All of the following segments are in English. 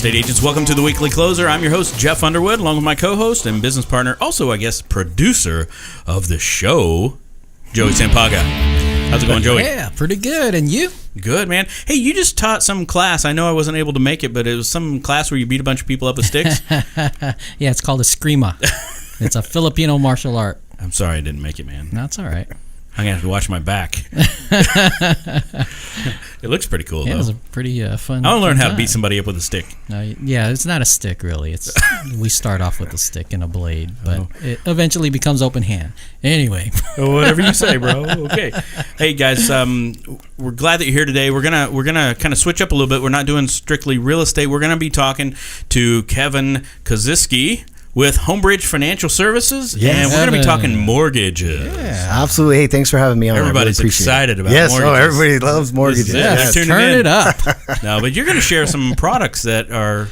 estate agents, welcome to the Weekly Closer. I'm your host, Jeff Underwood, along with my co-host and business partner, also, I guess, producer of the show, Joey Sampaga. How's it going, Joey? Yeah, pretty good. And you? Good, man. Hey, you just taught some class. I know I wasn't able to make it, but it was some class where you beat a bunch of people up with sticks. Yeah, it's called eskrima. It's a Filipino martial art. I'm sorry I didn't make it, man. No, it's all right. I'm going to have to watch my back. It looks pretty cool, though. It was a pretty fun. I want to learn how to beat somebody up with a stick. Yeah, it's not a stick, really. It's we start off with a stick and a blade, but it eventually becomes open hand. Anyway. Whatever you say, bro. Okay. Hey, guys, we're glad that you're here today. We're gonna kind of switch up a little bit. We're not doing strictly real estate. We're going to be talking to Kevin Kosisky with Homebridge Financial Services, and we're going to be talking mortgages. Yeah, absolutely. Hey, thanks for having me on. Everybody's excited about mortgages. Yes, everybody loves mortgages. Yes, turn it up. No, but you're going to share some products that are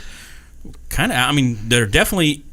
kind of, they're definitely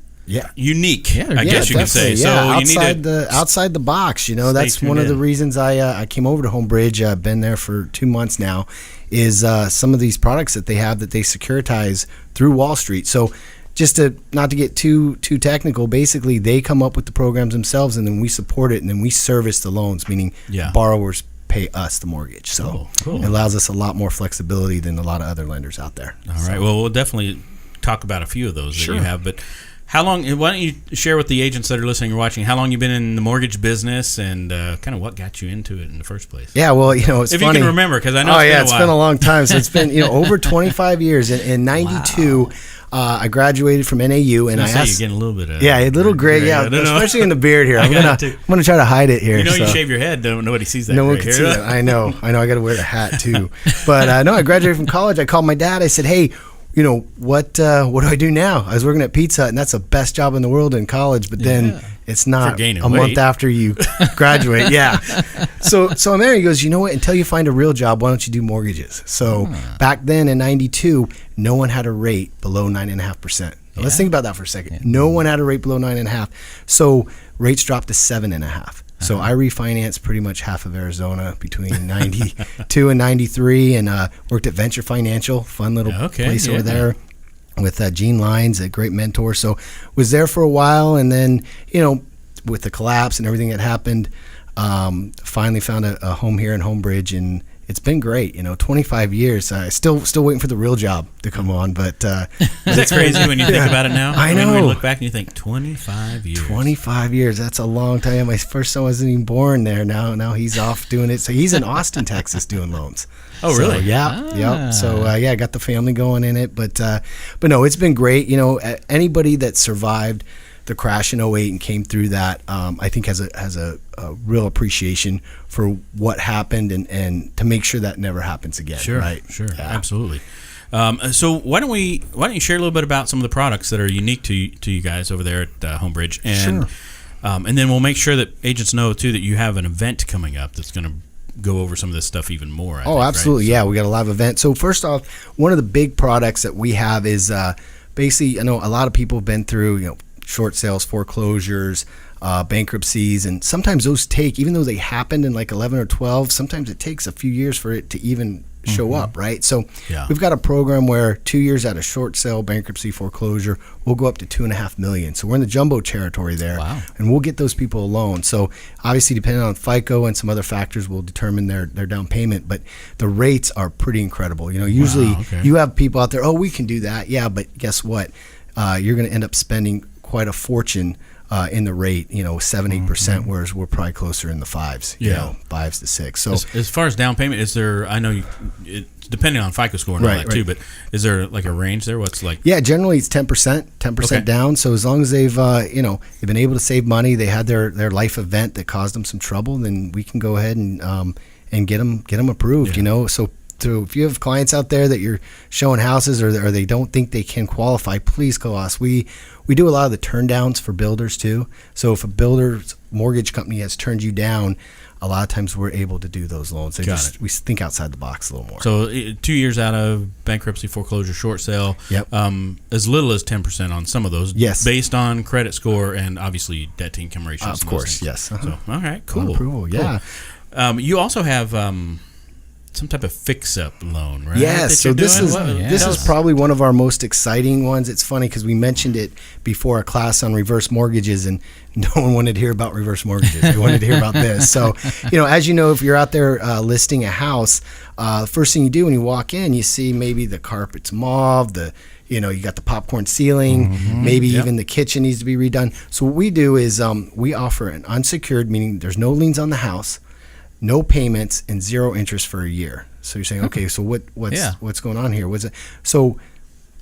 unique, I guess you could say. Yeah, so outside the box, that's one of the reasons I came over to Homebridge. I've been there for 2 months now, is some of these products that they have that they securitize through Wall Street. So just not to get too technical, basically they come up with the programs themselves, and then we support it, and then we service the loans, meaning borrowers pay us the mortgage. So It allows us a lot more flexibility than a lot of other lenders out there. All right. Well, we'll definitely talk about a few of those that you have. But how long? Why don't you share with the agents that are listening or watching how long you've been in the mortgage business and kind of what got you into it in the first place? Yeah, well, it's if funny. You can remember, because I know it's been a long time. So it's been over 25 years. In '92. Wow. I graduated from NAU, and I asked. You're getting a little bit of a little gray, especially in the beard here. I'm gonna try to hide it here. You shave your head, nobody sees that. No one can see that. I know. I got to wear a hat too. But no, I graduated from college. I called my dad. I said, "Hey, what do I do now?" I was working at Pizza Hut, and that's the best job in the world in college. But then it's not a month after you graduate. So I'm there. He goes, "You know what? Until you find a real job, why don't you do mortgages?" So back then in '92, no one had a rate below 9.5%. Let's think about that for a second. No one had a rate below 9.5. So rates dropped to 7.5. So I refinanced pretty much half of Arizona between 92 and 93, and worked at Venture Financial, fun little place over there with Gene Lyons, a great mentor. So was there for a while, and then, with the collapse and everything that happened, finally found a home here in Homebridge, and it's been great. 25 years. Still waiting for the real job to come on, but it's crazy when you think about it now. I know. When you look back and you think 25 years. 25 years. That's a long time. My first son wasn't even born there. Now he's off doing it. So he's in Austin, Texas, doing loans. Oh, really? Yeah. So I got the family going in it, but no, it's been great. Anybody that survived the crash in 08 and came through that, I think has a real appreciation for what happened, and to make sure that never happens again. Sure, right? Sure, absolutely. So why don't you share a little bit about some of the products that are unique to you guys over there at Homebridge, and and then we'll make sure that agents know too that you have an event coming up that's going to go over some of this stuff even more. I think, absolutely, right? Yeah, we got a live event. So first off, one of the big products that we have is basically, I know a lot of people have been through short sales, foreclosures, bankruptcies, and sometimes those take, even though they happened in like 11 or 12, sometimes it takes a few years for it to even show up, right? So we've got a program where 2 years out of short sale, bankruptcy, foreclosure, we'll go up to $2.5 million. So we're in the jumbo territory there, and we'll get those people a loan. So obviously, depending on FICO and some other factors, will determine their down payment, but the rates are pretty incredible. Usually you have people out there, oh, we can do that. Yeah, but guess what? You're going to end up spending quite a fortune in the rate, 7-8%, whereas we're probably closer in the 5s, 5s to 6. So as far as down payment, is there? I know it's depending on FICO score and all that too, but is there like a range there? What's like? Yeah, generally it's 10% down. So as long as they've they've been able to save money, they had their life event that caused them some trouble, then we can go ahead and get them approved. So if you have clients out there that you're showing houses or they don't think they can qualify, please call us. We do a lot of the turn downs for builders too. So if a builder's mortgage company has turned you down, a lot of times we're able to do those loans. We think outside the box a little more. So 2 years out of bankruptcy, foreclosure, short sale, as little as 10% on some of those, based on credit score and obviously debt to income ratios. Of course, yes. So, all right, cool. On approval, yeah. Cool. You also have some type of fix-up loan, right? Yes, so this is probably one of our most exciting ones. It's funny because we mentioned it before a class on reverse mortgages, and no one wanted to hear about reverse mortgages. They wanted to hear about this. So, as you know, if you're out there listing a house, the first thing you do when you walk in, you see maybe the carpet's mauve, you got the popcorn ceiling, maybe even the kitchen needs to be redone. So what we do is we offer an unsecured, meaning there's no liens on the house, no payments, and 0 interest for a year. So you're saying, okay, so what's going on here? So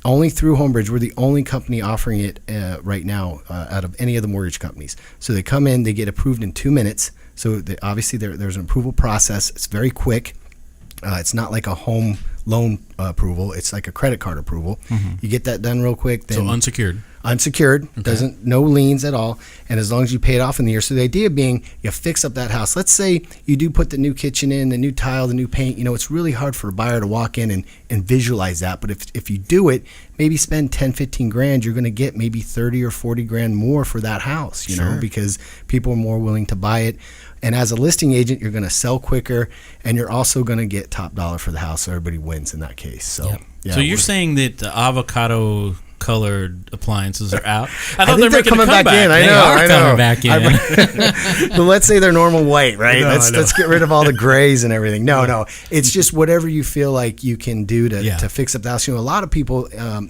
only through Homebridge, we're the only company offering it right now out of any of the mortgage companies. So they come in, they get approved in 2 minutes. So obviously there's an approval process. It's very quick. It's not like a home loan approval. It's like a credit card approval. You get that done real quick. Then so unsecured. Unsecured, no liens at all, and as long as you pay it off in the year. So the idea being, you fix up that house. Let's say you do put the new kitchen in, the new tile, the new paint. It's really hard for a buyer to walk in and visualize that. But if you do it, maybe spend 10, 15 grand, you're going to get maybe 30 or 40 grand more for that house, you know, because people are more willing to buy it. And as a listing agent, you're going to sell quicker, and you're also going to get top dollar for the house, so everybody wins in that case. So, so you're saying that the avocado colored appliances are out? I thought they're coming back in. I know. Coming back in. But let's say they're normal white, right? Let's get rid of all the grays and everything. No. It's just whatever you feel like you can do to fix up the house. A lot of people,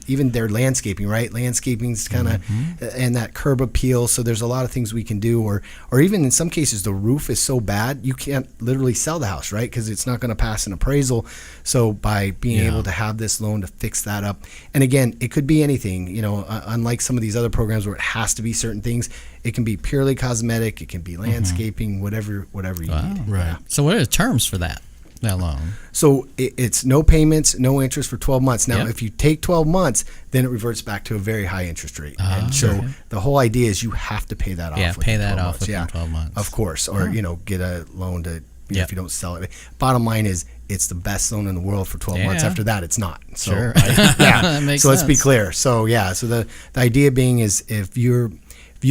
even their landscaping, right? Landscaping's kind of and that curb appeal. So there's a lot of things we can do, or even in some cases the roof is so bad you can't literally sell the house, right? Because it's not going to pass an appraisal. So by being able to have this loan to fix that up, and again, it could be anything. Unlike some of these other programs where it has to be certain things, it can be purely cosmetic, it can be landscaping, whatever you need. Right. Yeah. So what are the terms for that loan? So it's no payments, no interest for 12 months. Now, if you take 12 months, then it reverts back to a very high interest rate. And so the whole idea is you have to pay that off. Yeah, pay that off months. within 12 months. Of course. Or, get a loan to, if you don't sell it. Bottom line is, it's the best loan in the world for 12 months. After that, it's not. So, That makes so let's sense. be clear. So, so the idea being is if you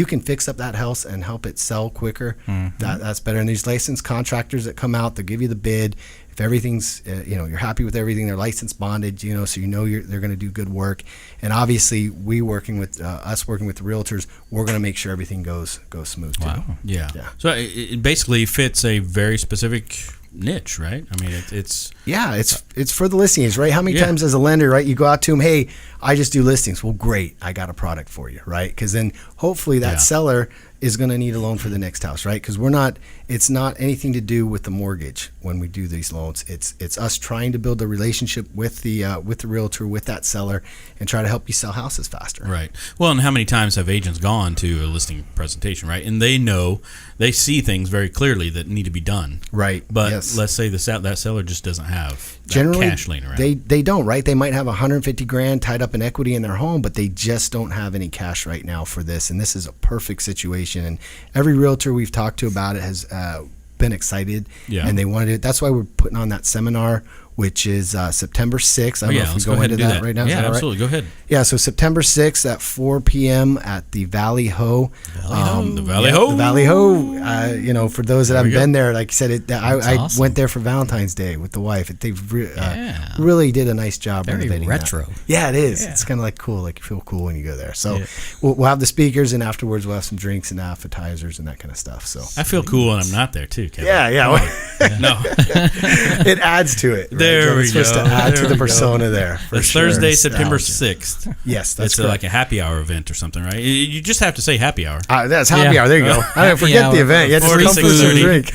can fix up that house and help it sell quicker, that's better. And these licensed contractors that come out, they'll give you the bid. If everything's, you're happy with everything, they're licensed bonded, so they're going to do good work. And obviously, working with the realtors, we're going to make sure everything goes smooth too. Wow. Yeah. So it basically fits a very specific niche, right? I mean, it's for the listings, right? How many times as a lender, right, you go out to them, hey, I just do listings. Well, great, I got a product for you, right? Because then hopefully that seller is going to need a loan for the next house, right? Because it's not anything to do with the mortgage when we do these loans. It's us trying to build a relationship with the realtor, with that seller, and try to help you sell houses faster. Right. Well, and how many times have agents gone to a listing presentation, right? And they see things very clearly that need to be done. Right. But let's say that seller just doesn't have that generally cash laying around. They don't, right? They might have 150 grand tied up in equity in their home, but they just don't have any cash right now for this. And this is a perfect situation. And every realtor we've talked to about it has been excited, and they wanted it. That's why we're putting on that seminar, which is September 6th. I don't know if we go into that right now. Yeah, absolutely. Go ahead. Yeah, so September 6th at 4 p.m. at the Valley Ho. The Valley Ho. The Valley Ho. For those that haven't been there, like I said, I went there for Valentine's Day with the wife. They really did a nice job renovating retro. that. Yeah, it is. Yeah. It's kind of like cool. Like you feel cool when you go there. So we'll have the speakers, and afterwards we'll have some drinks and appetizers and that kind of stuff. So I feel cool when I'm not there too, Kevin. Yeah. No. It adds to it. Right? There we it's supposed go. to add to the persona there. It's Thursday, September 6th. Yes, that's it's like a happy hour event or something, right? You just have to say happy hour. That's happy hour. There you go. I didn't forget the event. You have to come for some drink.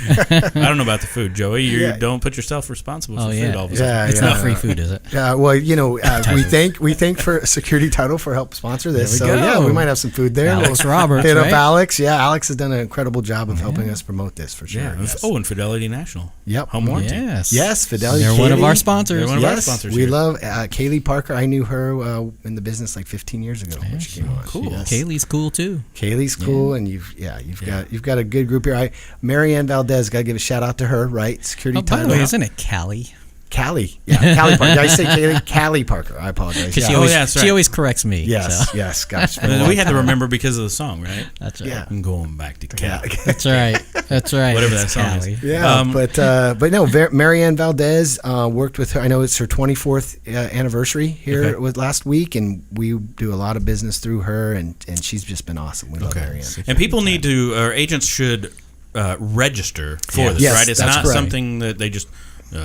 I don't know about the food, Joey. You don't put yourself responsible for food all of a sudden. It's not free food, is it? Yeah. Well, we thank for Security Title for help sponsor this. There we go. We might have some food there. Alex Roberts, hit up right? Alex. Yeah, Alex has done an incredible job of helping us promote this for sure. Yeah. Yes. Oh, and Fidelity National. Yep. Home warranty. Yes, Fidelity. They're one of our sponsors. We love Kaylee Parker. I knew her in the business like 15 years ago when she came on. Cool. Kaylee's cool too. Kaylee's cool, and you've got a good group here. Marianne Valdez, got to give a shout out to her, right? Security Title. By the way, isn't it Cali? Callie. Yeah, Callie Parker. Did I say Callie? Callie Parker. I apologize. Because Yeah. she always corrects me. Yes, so. Yes. Gosh, We had to remember because of the song, right? That's right. Yeah. I'm going back to Cali. That's right. That's right. Whatever It's that song is. Callie. Yeah, but no, Marianne Valdez worked with her. I know it's her 24th anniversary here with last week, and we do a lot of business through her, and she's just been awesome. We love Marianne. And people need to, or agents should register for this, Yes, right? It's that's not correct. something that they just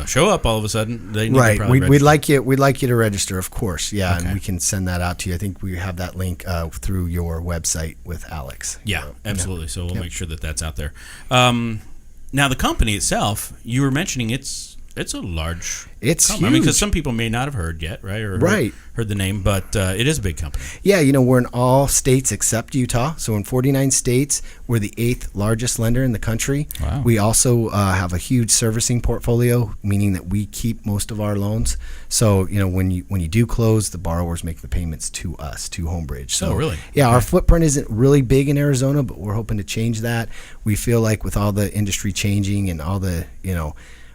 show up all of a sudden. They need to Right. probably We'd register. like you to register, of course. Yeah, Okay. and we can send that out to you. I think we have that link through your website with Alex. Yeah, So, absolutely. So we'll make sure that that's out there. Now, the company itself, you were mentioning it's a large. It's company. I mean, because huge. some people may not have heard yet, right? Or Right. heard the name, but it is a big company. Yeah, we're in all states except Utah. So in 49 states, we're the 8th largest lender in the country. Wow. We also have a huge servicing portfolio, meaning that we keep most of our loans. So when you do close, the borrowers make the payments to us, to Homebridge. So Oh, really? Yeah, our footprint isn't really big in Arizona, but we're hoping to change that. We feel like with all the industry changing and all the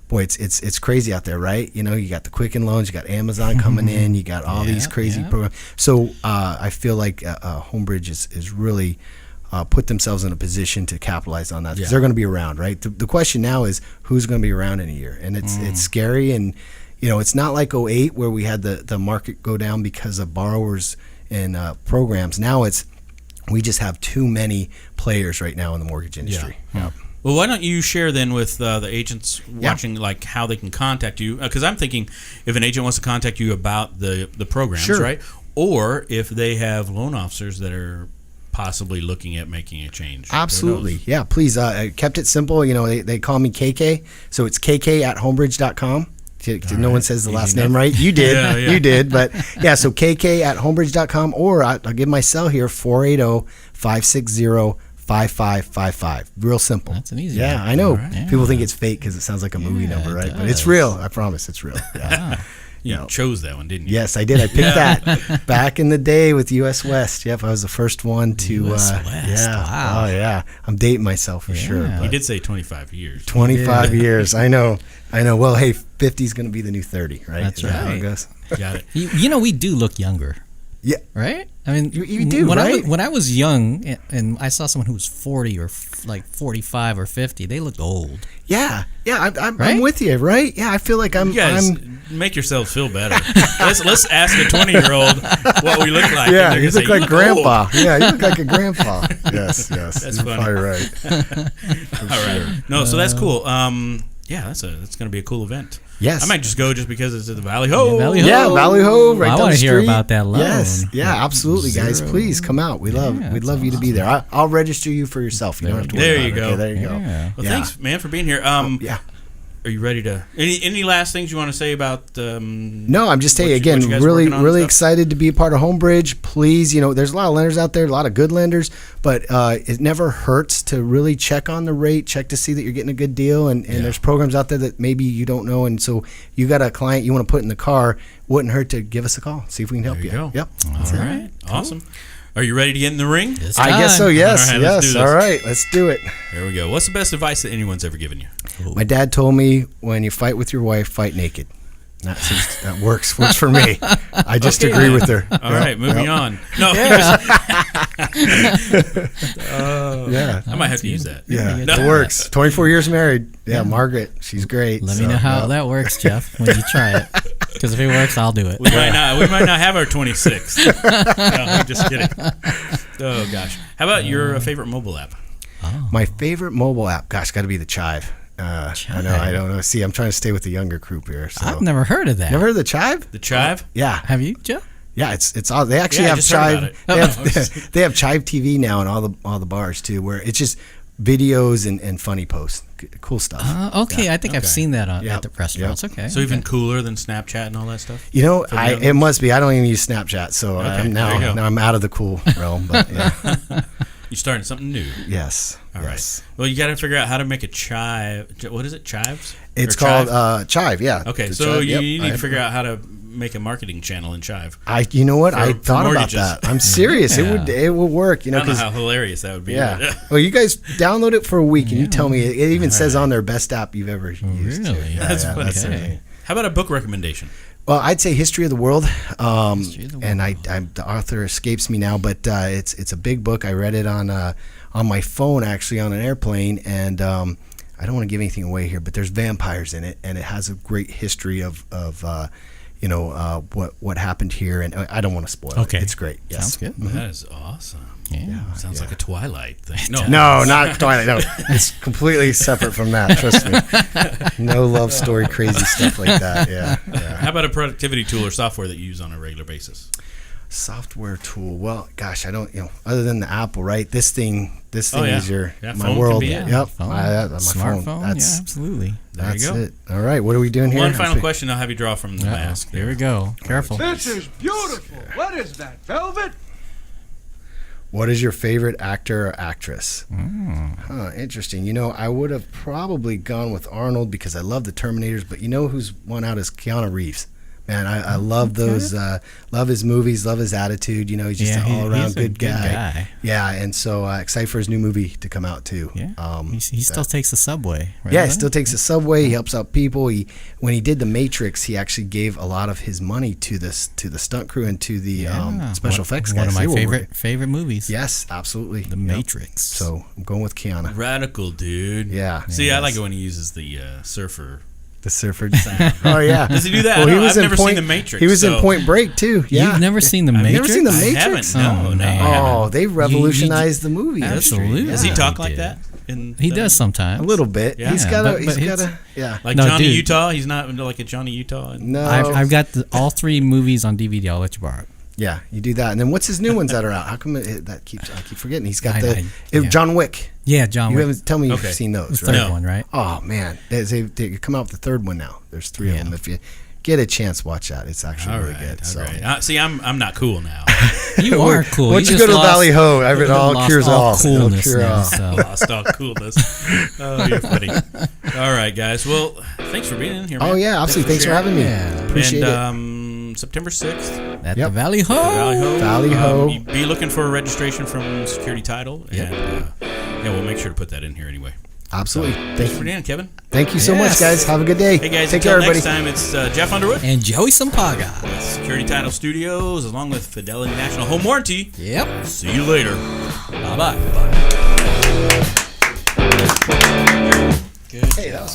boy, it's crazy out there, right? You got the Quicken loans, you got Amazon coming in, you got all these crazy programs. So I feel like Homebridge is really put themselves in a position to capitalize on that because they're going to be around, right? The question now is who's going to be around in a year, and it's scary, and it's not like '08 where we had the market go down because of borrowers and programs. Now we just have too many players right now in the mortgage industry. Yeah. Well, why don't you share then with the agents watching, like how they can contact you? Because I'm thinking if an agent wants to contact you about the programs, Sure. right? Or if they have loan officers that are possibly looking at making a change. Absolutely. Yeah, please. I kept it simple. They call me KK, so it's KK@homebridge.com. No one says the last name right. You did. Yeah. You did. But yeah, so KK@homebridge.com, or I'll give my cell here, 480-560-5555. Real simple. That's an easy Yeah, one. I know. Right. People think it's fake because it sounds like a movie number, right? it But it's does. real. I promise it's real. Yeah. You chose that one, didn't you? Yes, I did. I picked that back in the day with US West. Yep, I was the first one to. US West, Yeah. wow. Oh, yeah. I'm dating myself for sure. Yeah. but- You did say 25 years. 25 years. I know. Well, hey, 50 is going to be the new 30, right? That's Is that how it right. goes? Got it. We do look younger. Yeah. Right? I mean, You do, when right? when I was young and I saw someone who was 40 or like 45 or 50, they looked old. Yeah. I'm Right? with you, right? Yeah, I feel like You guys make yourselves feel better. let's ask a 20-year-old what we look like. Yeah, and they're you gonna look say, like "You look grandpa. Yeah, you look like a grandpa. Yes. That's You're funny. probably right. old." All right. No, so that's cool. Yeah, that's going to be a cool event. Yes. I might just go just because it's at the Valley Ho. Yeah, Valley Ho. Yeah, Valley Ho, right I down wanna the hear street. about that loan. Yes, yeah, absolutely, guys. Zero. Please come out. We'd love that's you to be there. I'll register you for yourself. You don't have to worry There about you it. go. Okay, there you go. Yeah. Well, Yeah. thanks, man, for being here. Yeah. Are you ready to? Any last things you want to say about? No, I'm just what saying you again, guys really, working on and really stuff? excited to be a part of Homebridge. Please, there's a lot of lenders out there, a lot of good lenders, but it never hurts to really check on the rate, check to see that you're getting a good deal, and there's programs out there that maybe you don't know, and so you got a client you want to put in the car, wouldn't hurt to give us a call, see if we can help There you go. Yep. All right, awesome. Are you ready to get in the ring? It's I guess so. time. Yes. All right, let's Yes. do All this. right. Let's do it. Here we go. What's the best advice that anyone's ever given you? My dad told me when you fight with your wife, fight naked. That works for me. I just Okay, agree then. with her. All right, moving on. No, Yeah. I might have to use that. Yeah, Yeah. it works. 24 years married. Yeah, Margaret, she's great. Let me know how that works, Jeff, when you try it. Because if it works, I'll do it. We might not have our 26th. No, I'm just kidding. Oh gosh. How about your favorite mobile app? My favorite mobile app, gosh, got to be the Chive. I don't know. See, I'm trying to stay with the younger group here. So. I've never heard of that. Never heard of the Chive? The Chive? Yeah, Have you, Jeff? yeah. It's all. They actually Yeah, I have just heard about Chive. it. They Oh, have, they have Chive TV now in all the bars too, where it's just videos and funny posts, cool stuff. Okay, I think I've Okay. seen that Yep. at the restaurants. Okay. So even cooler than Snapchat and all that stuff? You know, the other it must be. I don't even use Snapchat, so Okay, I'm there you go. now I'm out of the cool realm. But yeah, You're starting something new. yes, All right. yes. Well, you got to figure out how to make a chive. What is it? Chives? It's Or called Chive? Chive. Yeah. Okay, The so Chive, you yep. need to figure out how to make a marketing channel in Chive. You know what? I for thought about mortgages. that. I'm serious. Yeah. It would work. You know, I don't know because how hilarious that would be. yeah. Well, you guys download it for a week and you tell me. It even says on their best app you've ever used. Really? Yeah, That's yeah, funny. the Okay. thing. How about a book recommendation? Well, I'd say History of the World, History of the and World. the author escapes me now, but it's a big book. I read it on my phone, actually, on an airplane, and I don't want to give anything away here, but there's vampires in it, and it has a great history of what happened here, and I don't want to spoil it. It's great. Yes. Sounds good. That is awesome. Yeah. Sounds like a Twilight thing. No, not Twilight. No, it's completely separate from that. Trust me. No love story, crazy stuff like that. Yeah. How about a productivity tool or software that you use on a regular basis? Software tool. Well, gosh, I don't. Other than the Apple, right? This thing is my phone world. can be, Yep. Phone. My Smartphone. phone. Yeah, absolutely. There you go. It. All right. What are we doing here? One final question. I'll have you draw from the mask. Here we go. Careful. This is beautiful. What is that, velvet? What is your favorite actor or actress? Interesting. I would have probably gone with Arnold because I love the Terminators, but who's won out is Keanu Reeves. Man, I love those. Love his movies. Love his attitude. He's just an all-around good guy. Yeah, and so excited for his new movie to come out too. Yeah. He still takes the subway. Right? Yeah, he still takes the subway. He helps out people. When he did The Matrix, he actually gave a lot of his money to the stunt crew and to the special effects guys. One of my favorite movies. Yes, absolutely. The Matrix. So I'm going with Keanu. Radical, dude. Yeah. See, I like it when he uses the surfer. The surfer. Oh yeah. Does he do that? Well, I've never seen The Matrix. He was in Point Break too. Yeah. You've never seen The Matrix? Never seen The Matrix? I haven't. No, I haven't. Oh, they revolutionized the movie. Absolutely. Does he talk He like did. that? He does sometimes. A little bit. Yeah. He's got a. Yeah. Like No, Johnny dude. Utah? He's not like a Johnny Utah? No. I've got all 3 movies on DVD. I'll let you borrow it. Yeah, you do that, and then what's his new ones that are out? How come I keep forgetting? He's got yeah. John Wick. Yeah, John You Wick. haven't tell me you've Okay. seen those, The right? third one, right? Oh man, they come out with the third one now. There's 3 of them. If you get a chance, watch that. It's actually really good. So. See, I'm not cool now. You are cool. Once you just go to lost- Valley Ho, it all lost cures all all. coolness It'll cure now, all. so. Lost all coolness. Oh, you're funny. All right, guys. Well, thanks for being in here, man. Oh yeah, absolutely. Thanks for having me. Yeah. Appreciate it. And September 6th, At Yep. the Valley Ho. Valley Ho. Valley Ho. Be looking for a registration from Security Title, and we'll make sure to put that in here anyway. Absolutely. Thanks for being in, Kevin. Thank you so Yes. much, guys. Have a good day. Hey, guys. Take Until care, everybody. next time, it's Jeff Underwood And Joey Sampaga. with Security Title Studios, along with Fidelity National Home Warranty. Yep. See you later. Bye-bye. Hey, that was